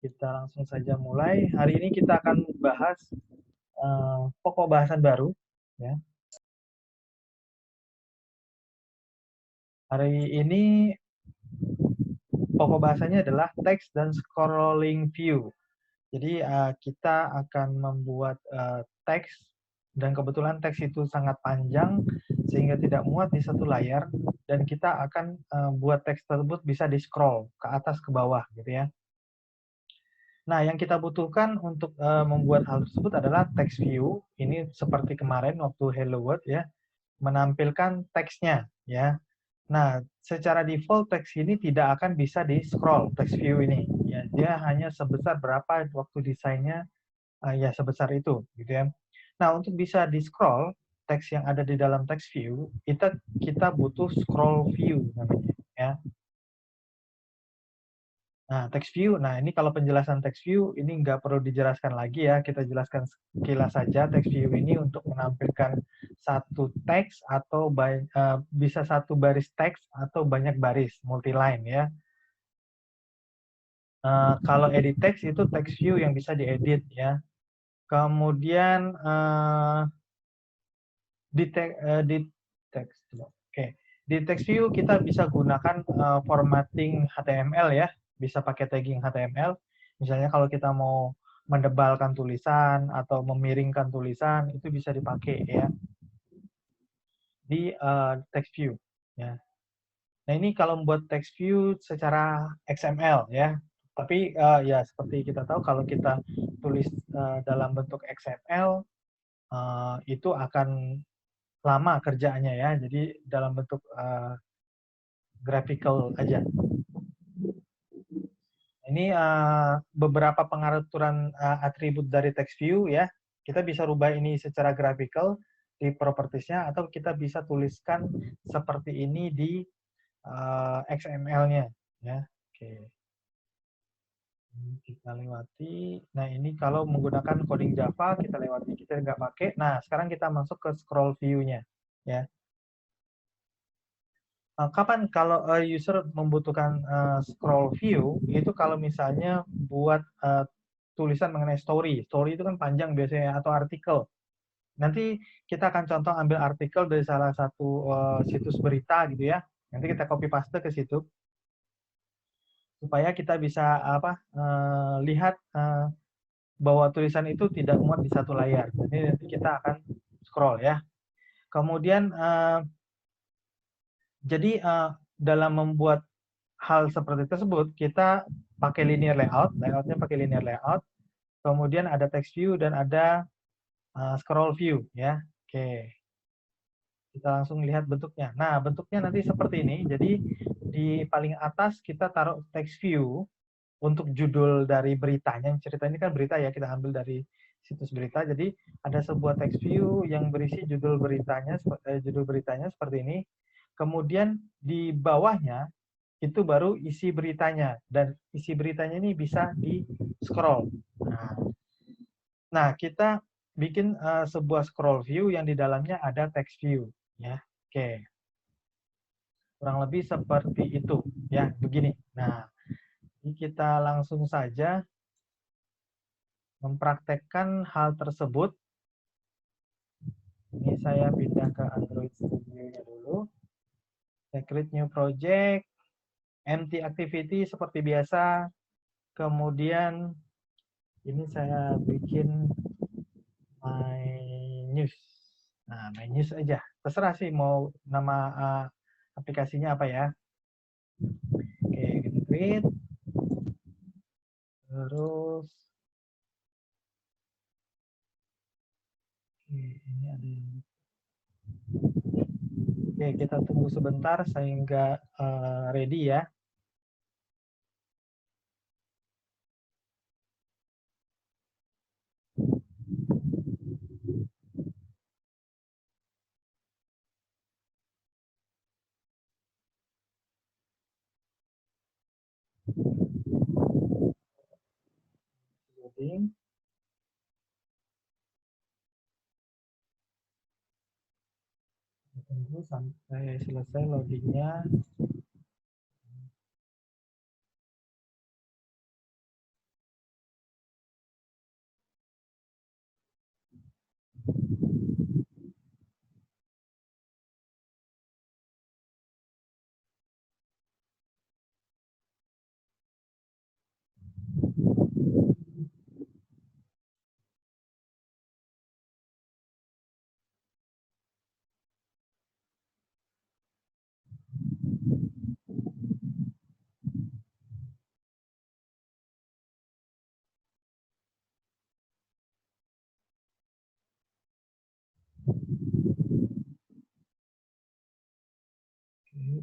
Kita langsung saja mulai. Hari ini kita akan bahas pokok bahasan baru. Ya. Hari ini pokok bahasanya adalah text dan scrolling view. Jadi kita akan membuat teks dan kebetulan teks itu sangat panjang sehingga tidak muat di satu layar dan kita akan buat teks tersebut bisa di scroll ke atas ke bawah gitu ya. Nah, yang kita butuhkan untuk membuat hal tersebut adalah text view. Ini seperti kemarin waktu Hello World ya, menampilkan teksnya ya. Nah, secara default teks ini tidak akan bisa di scroll text view ini. Ya, dia hanya sebesar berapa waktu desainnya ya sebesar itu gitu ya. Nah, untuk bisa di scroll teks yang ada di dalam text view, kita butuh scroll view namanya ya. Nah, text view, nah ini kalau penjelasan text view, ini nggak perlu dijelaskan lagi ya, kita jelaskan sekilas saja. Text view ini untuk menampilkan satu teks atau bisa satu baris teks atau banyak baris, multi-line ya. Kalau edit text itu text view yang bisa diedit ya. Kemudian di text, oke. Di text view kita bisa gunakan formatting HTML ya, bisa pakai tagging HTML. Misalnya kalau kita mau mendebalkan tulisan atau memiringkan tulisan itu bisa dipakai ya di text view ya. Nah ini kalau membuat text view secara XML ya. Tapi ya seperti kita tahu kalau kita tulis dalam bentuk XML itu akan lama kerjaannya ya. Jadi dalam bentuk graphical aja. Ini beberapa pengaturan atribut dari text view ya. Kita bisa rubah ini secara graphical di propertiesnya atau kita bisa tuliskan seperti ini di XML-nya ya. Oke. Kita lewati. Nah, ini kalau menggunakan coding Java kita lewati, kita nggak pakai. Nah, sekarang kita masuk ke scroll view-nya ya. Kapan kalau user membutuhkan scroll view itu kalau misalnya buat tulisan mengenai story. Story itu kan panjang biasanya atau artikel. Nanti kita akan contoh ambil artikel dari salah satu situs berita gitu ya. Nanti kita copy paste ke situ supaya kita bisa lihat bahwa tulisan itu tidak muat di satu layar. Jadi nanti kita akan scroll ya. Kemudian jadi dalam membuat hal seperti tersebut, kita pakai linear layout, layoutnya pakai linear layout, kemudian ada text view dan ada scroll view ya. Oke, kita langsung lihat bentuknya. Nah, bentuknya nanti seperti ini. Jadi di paling atas kita taruh text view untuk judul dari beritanya. Cerita ini kan berita ya, kita ambil dari situs berita. Jadi ada sebuah text view yang berisi judul beritanya seperti ini. Kemudian di bawahnya itu baru isi beritanya dan isi beritanya ini bisa di scroll. Nah, kita bikin sebuah scroll view yang di dalamnya ada text view ya. Oke. Kurang lebih seperti itu ya, begini. Nah, kita langsung saja mempraktekkan hal tersebut. Ini saya pindah ke Android Studio-nya dulu. Saya create new project, empty activity seperti biasa. Kemudian ini saya bikin my news. Nah, my news aja. Terserah sih mau nama aplikasinya apa ya. Oke, kita create. Terus ini ada yang Oke, kita tunggu sebentar sehingga ready ya. Loading. Tunggu sampai selesai loadingnya.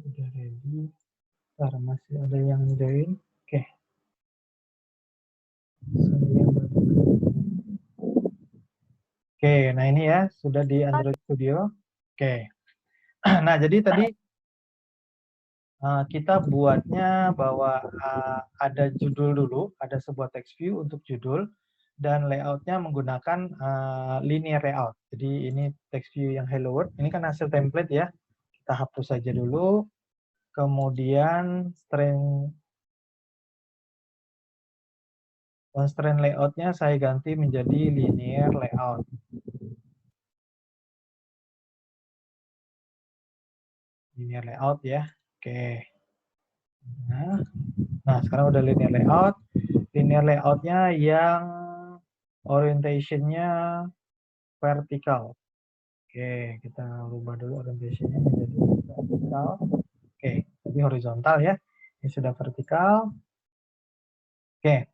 udah ready. Ntar masih ada yang join. Oke. Oke, nah ini ya sudah di Android Studio. Oke. Nah, jadi tadi kita buatnya bahwa ada judul dulu, ada sebuah text view untuk judul, dan layoutnya menggunakan linear layout. Jadi ini text view yang hello world. Ini kan hasil template ya. Kita hapus saja dulu. Kemudian constraint layoutnya saya ganti menjadi linear layout. Linear layout ya. Oke. Nah, sekarang udah linear layout. Linear layoutnya yang orientation-nya vertikal. Oke, kita rubah dulu orientation-nya menjadi vertikal. Oke, jadi horizontal ya. Ini sudah vertikal. Oke,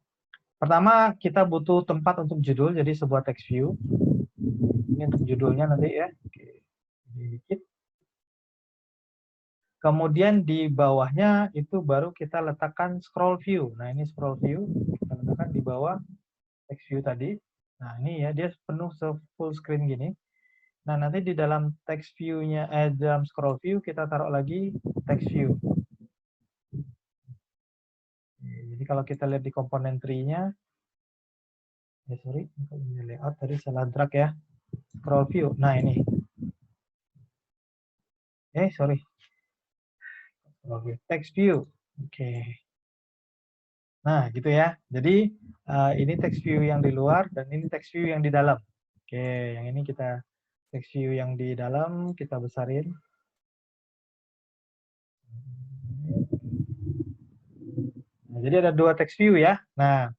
pertama kita butuh tempat untuk judul, jadi sebuah text view. Ini untuk judulnya nanti ya. Oke, dikit. Kemudian di bawahnya itu baru kita letakkan scroll view. Nah, ini scroll view. Kita letakkan di bawah text view tadi. Nah, ini ya, dia penuh full screen gini. Nah, nanti di dalam text view-nya, dalam scroll view, kita taruh lagi text view. Jadi kalau kita lihat di komponen tree-nya, sorry, ini layout tadi salah drag ya. Scroll view. Nah, ini. Sorry. Text view. Oke. Nah, gitu ya. Jadi, ini text view yang di luar, dan ini text view yang di dalam. Oke, yang ini kita text view yang di dalam, kita besarin. Nah, jadi ada dua text view ya. Nah,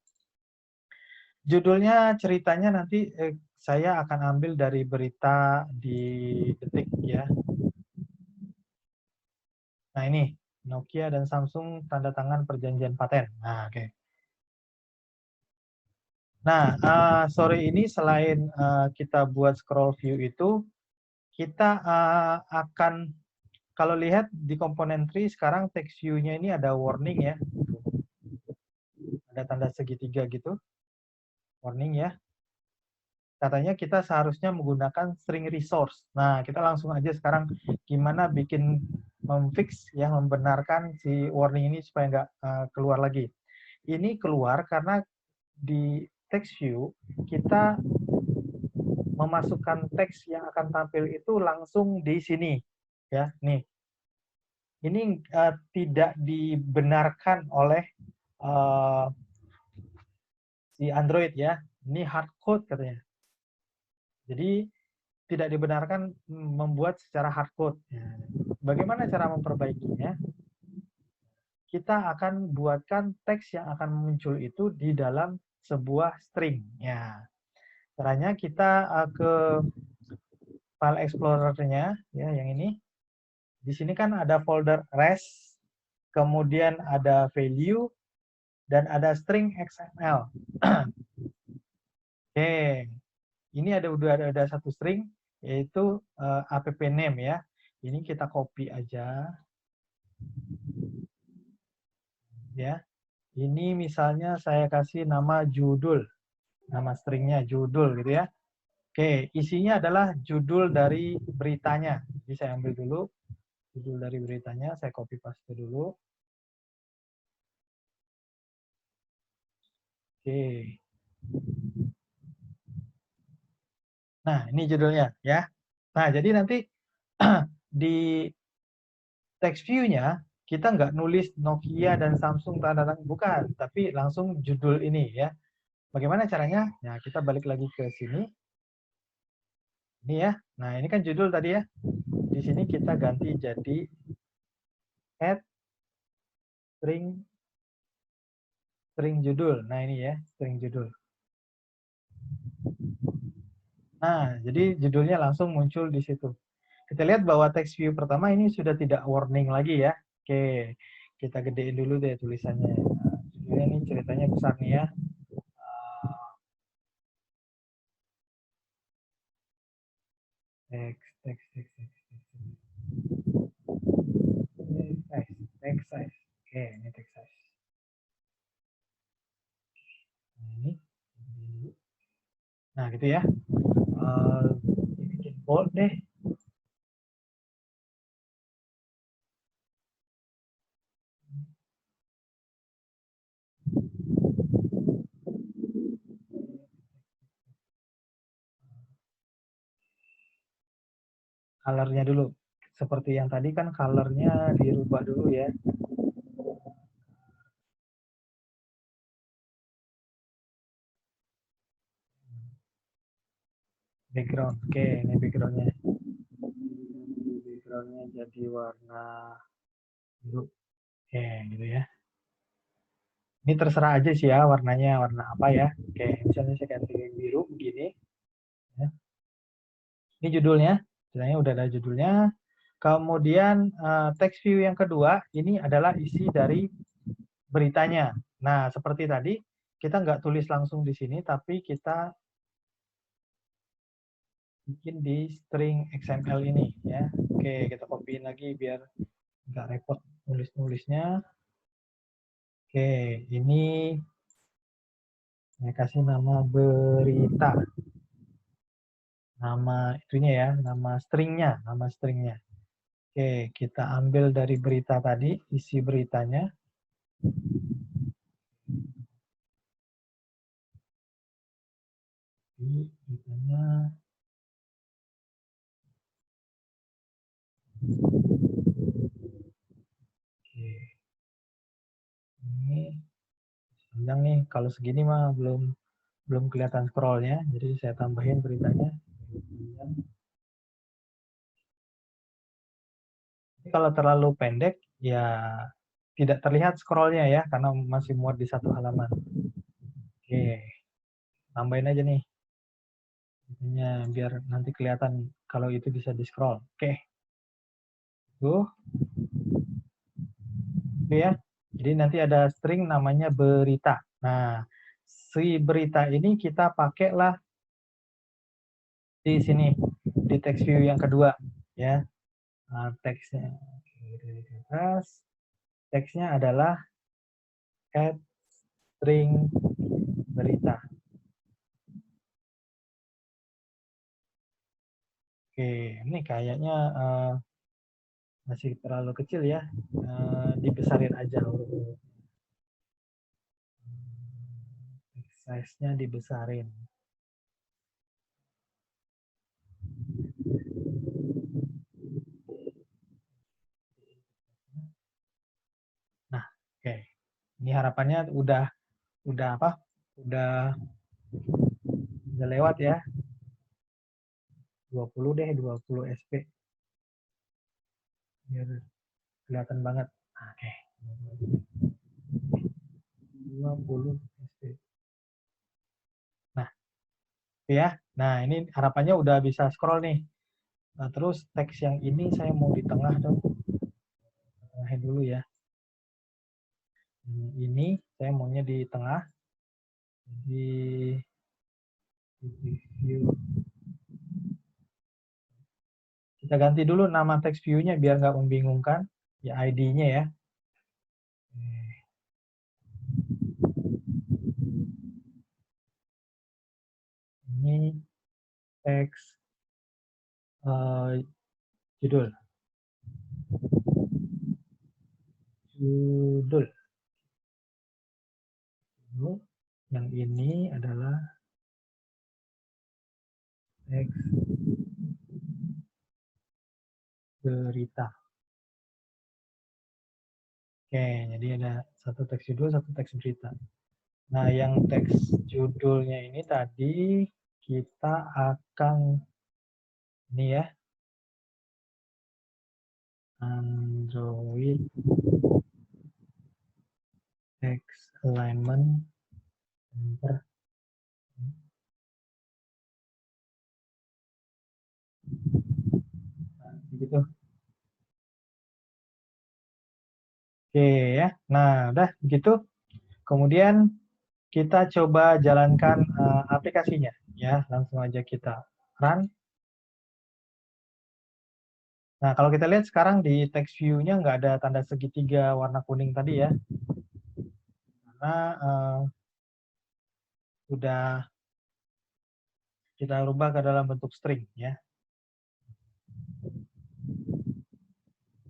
judulnya ceritanya nanti saya akan ambil dari berita di Detik ya. Nah, ini Nokia dan Samsung tanda tangan perjanjian paten. Nah, oke. Nah, sore ini selain kita buat scroll view itu, kita akan, kalau lihat di komponen tree sekarang text view-nya ini ada warning ya. Ada tanda segitiga gitu. Warning ya. Katanya kita seharusnya menggunakan string resource. Nah, kita langsung aja sekarang gimana bikin memfix ya, membenarkan si warning ini supaya nggak keluar lagi. Ini keluar karena di text view kita memasukkan teks yang akan tampil itu langsung di sini ya. Nih, ini tidak dibenarkan oleh si Android ya. Ini hardcode katanya. Jadi tidak dibenarkan membuat secara hardcode. Bagaimana cara memperbaikinya? Kita akan buatkan teks yang akan muncul itu di dalam sebuah string. Ya, caranya kita ke file explorer-nya ya, yang ini. Di sini kan ada folder res, kemudian ada value, dan ada string XML. Oke, ini udah ada satu string, yaitu app name ya. Ini kita copy aja. Ya, ini misalnya saya kasih nama judul, nama stringnya judul gitu ya. Oke, isinya adalah judul dari beritanya. Jadi saya ambil dulu judul dari beritanya, saya copy paste dulu. Oke. Nah, ini judulnya ya. Nah, jadi nanti di text view-nya kita nggak nulis Nokia dan Samsung tanda tangan, bukan, tapi langsung judul ini ya. Bagaimana caranya? Nah, kita balik lagi ke sini. Ini ya. Nah, ini kan judul tadi ya. Di sini kita ganti jadi add string judul. Nah, ini ya, string judul. Nah, jadi judulnya langsung muncul di situ. Kita lihat bahwa text view pertama ini sudah tidak warning lagi ya. Oke, kita gedein dulu deh tulisannya. Nah, ini ceritanya besar nih ya. Teks. Nah, gitu ya. Bikin bold deh. Colornya dulu. Seperti yang tadi kan colornya dirubah dulu ya. Background. Oke, ini backgroundnya. Backgroundnya jadi warna biru. Oke, gitu ya. Ini terserah aja sih ya warnanya warna apa ya. Oke, misalnya saya ganti biru begini. Ya. Ini judulnya. Misalnya udah ada judulnya. Kemudian text view yang kedua ini adalah isi dari beritanya. Nah, seperti tadi kita nggak tulis langsung di sini, tapi kita bikin di string XML ini ya. Oke, kita copyin lagi biar nggak repot nulis-nulisnya. Oke, ini saya kasih nama berita. Nama itunya ya, nama stringnya. Oke, kita ambil dari berita tadi, isi beritanya. Beritanya. Oke. Ini panjang nih, kalau segini mah belum kelihatan scrollnya, jadi saya tambahin beritanya. Kalau terlalu pendek, ya tidak terlihat scrollnya ya, karena masih muat di satu halaman. Oke, tambahin aja nih. Biar nanti kelihatan kalau itu bisa di scroll. Oke. Tuh. Itu ya. Jadi nanti ada string namanya berita. Nah, si berita ini kita pakailah di sini, di text view yang kedua. Ya. Nah, teksnya. Teksnya adalah add string berita. Oke, ini kayaknya masih terlalu kecil ya. Dibesarin aja huruf. Size-nya dibesarin. Nah, oke. Ini harapannya udah apa? Udah lewat ya. 20 deh, 20 SP. Biar kelihatan banget. Oke. 20 SP. Nah, ya. Nah, ini harapannya udah bisa scroll nih. Nah, terus teks yang ini saya mau di tengah dong. Tengahin dulu ya. Ini saya maunya di tengah. Di view. Kita ganti dulu nama text view-nya biar nggak membingungkan. Ya ID-nya ya. Ini teks judul. Judul. Yang ini adalah teks berita. Oke, jadi ada satu teks judul, satu teks berita. Nah, yang teks judulnya ini tadi kita akan ini ya, Android text alignment center. Nah, gitu. Oke ya. Nah, udah begitu. Kemudian kita coba jalankan aplikasinya ya. Langsung aja kita run. Nah, kalau kita lihat sekarang di text view-nya nggak ada tanda segitiga warna kuning tadi ya. Karena udah kita rubah ke dalam bentuk string ya.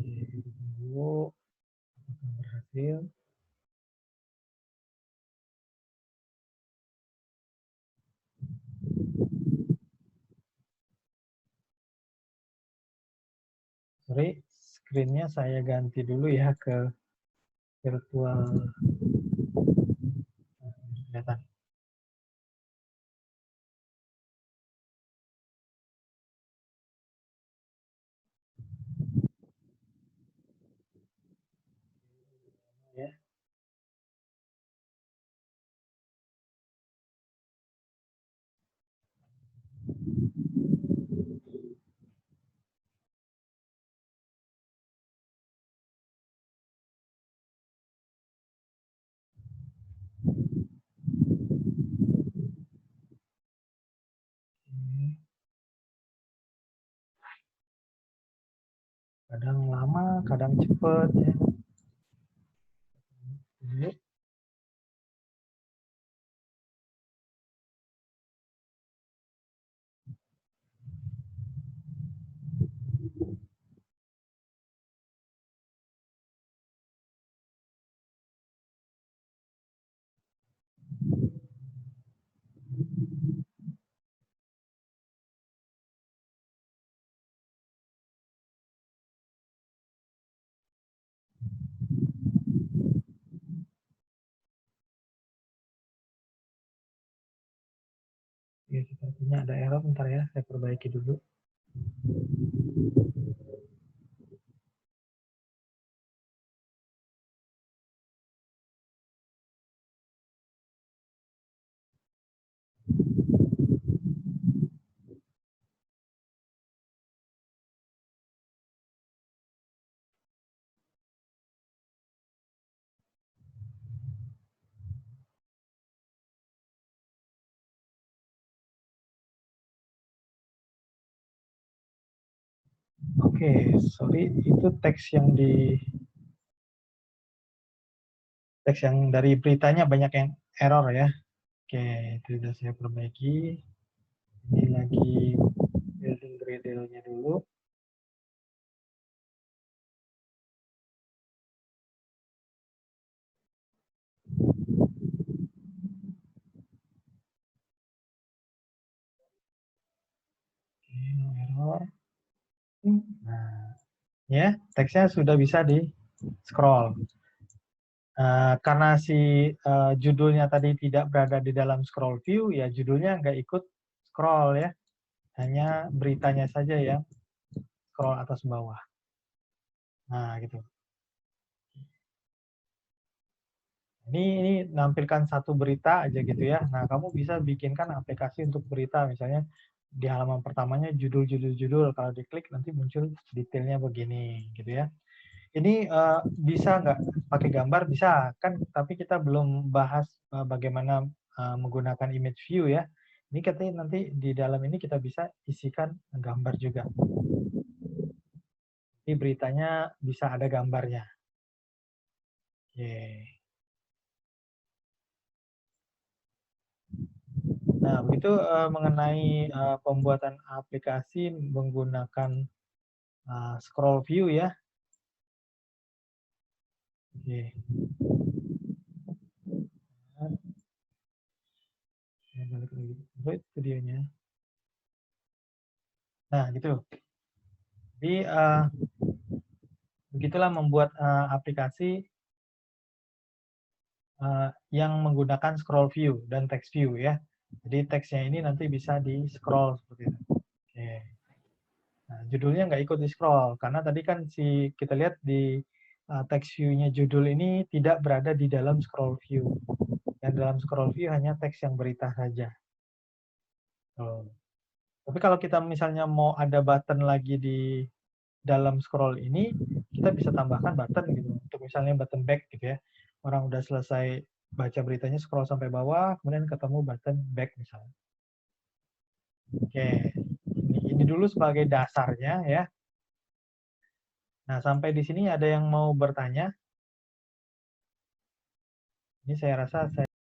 Tunggu berhasil. Sorry, screen-nya saya ganti dulu ya ke virtual. Kelihatan. Ya. Kadang lama, kadang cepet ya. Dulu. Ya, sepertinya ada error, bentar ya, saya perbaiki dulu. Oke, sorry, itu teks yang dari beritanya banyak yang error ya. Oke, itu sudah saya perbaiki. Ini lagi building Gradle-nya dulu. Oke, no error. Nah, ya, teksnya sudah bisa di scroll. Karena si judulnya tadi tidak berada di dalam scroll view, ya judulnya nggak ikut scroll ya. Hanya beritanya saja yang scroll atas bawah. Nah, gitu. Ini nampilkan satu berita aja gitu ya. Nah, kamu bisa bikinkan aplikasi untuk berita. Misalnya di halaman pertamanya judul-judul-judul. Kalau diklik nanti muncul detailnya begini gitu ya. Ini bisa nggak pakai gambar? Bisa kan, tapi kita belum bahas bagaimana menggunakan image view ya. Ini katanya nanti di dalam ini kita bisa isikan gambar juga. Jadi beritanya bisa ada gambarnya. Oke. Nah, begitu mengenai pembuatan aplikasi menggunakan scroll view ya. Oke. Saya balik lagi ke videonya. Nah, gitu. Jadi begitulah membuat aplikasi yang menggunakan scroll view dan text view ya. Jadi teksnya ini nanti bisa di scroll seperti itu. Oke. Nah, judulnya nggak ikut di scroll karena tadi kan kita lihat di text view-nya judul ini tidak berada di dalam scroll view. Yang dalam scroll view hanya teks yang berita saja. Oh. Tapi kalau kita misalnya mau ada button lagi di dalam scroll ini, kita bisa tambahkan button gitu. Untuk misalnya button back gitu ya. Orang udah selesai baca beritanya, scroll sampai bawah, kemudian ketemu button back misalnya. Oke, ini dulu sebagai dasarnya ya. Nah, sampai di sini ada yang mau bertanya? Ini saya rasa saya